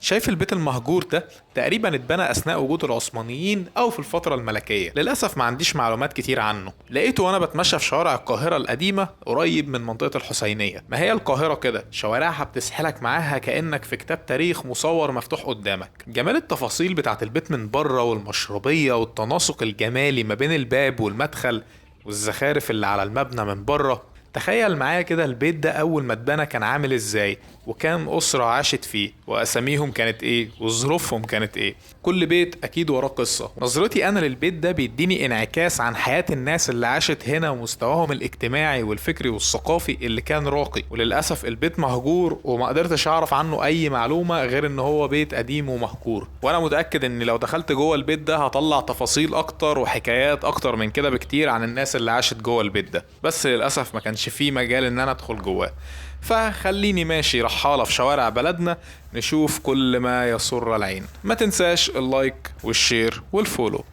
شايف البيت المهجور ده تقريبا اتبنى اثناء وجود العثمانيين او في الفترة الملكية. للاسف ما عنديش معلومات كتير عنه. لقيته وانا بتمشى في شوارع القاهرة القديمة قريب من منطقة الحسينية. ما هي القاهرة كده شوارعها بتسحلك معاها كأنك في كتاب تاريخ مصور مفتوح قدامك. جمال التفاصيل بتاعت البيت من بره والمشربية والتناسق الجمالي ما بين الباب والمدخل والزخارف اللي على المبنى من بره. تخيل معايا كده البيت ده اول ما اتبنى كان عامل ازاي، وكام اسرة عاشت فيه، واساميهم كانت ايه، وظروفهم كانت ايه. كل بيت اكيد وراه قصة. نظرتي انا للبيت ده بيديني انعكاس عن حياة الناس اللي عاشت هنا ومستواهم الاجتماعي والفكري والثقافي اللي كان راقي. وللاسف البيت مهجور وما قدرتش اعرف عنه اي معلومة غير ان هو بيت قديم ومهجور. وانا متأكد ان لو دخلت جوه البيت ده هطلع تفاصيل اكتر وحكايات اكتر من كده بكتير عن الناس اللي عاشت جوه البيت ده، بس للاسف ما كانش فيه مجال ان انا ادخل جواه. فخليني ماشي رحالة في شوارع بلدنا نشوف كل ما يسر العين. ما تنساش اللايك والشير والفولو.